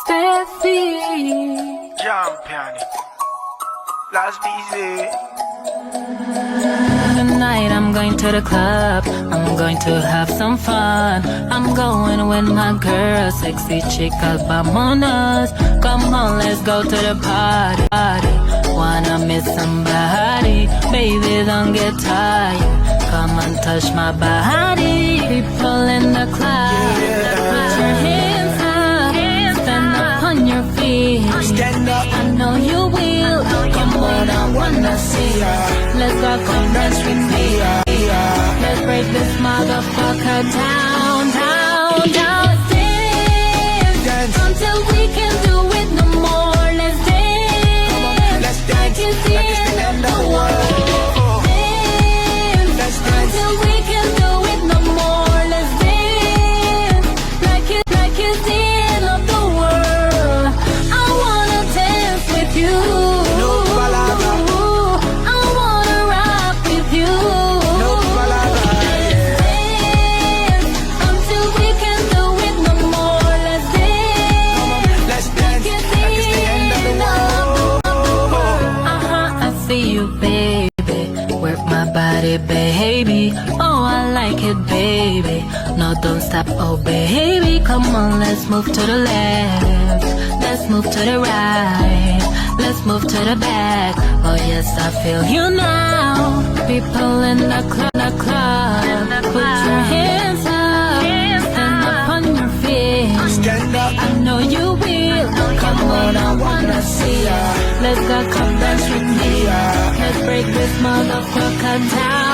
Stay free. Jump piano. Last busy. Tonight I'm going to the club, I'm going to have some fun. I'm going with my girl, sexy chick Albamonas. Come on, let's go to the party. Wanna meet somebody, baby don't get tired. Come and touch my body. People in the club, put your hands up, stand up on your feet. Stand up. I know you will. Come on, I wanna see ya. Let's go, come dance with me. Let's break this motherfucker down, down, down. Dance until we can do it no more. Let's dance, Let's dance. like it's the end of the world. Dance until we can do it no more. Let's dance, like it's the end of the world. I wanna dance with you. No palabra. I wanna rock with you. No palabra. Dance until we can do it no more. Let's dance. Let's dance. Like it's the end of the world. I see you, baby. Work my body, baby. Oh, I like it, baby. No, don't stop, oh, baby. Come on, let's move to the left. Let's move to the right. Let's move to the back. Oh, yes, I feel you now. People in the club, put your hands up. Stand up on your feet. Stand up. I know you will. Come on, I wanna see ya. Let's go, come dance with me. Let's break this motherfucker down.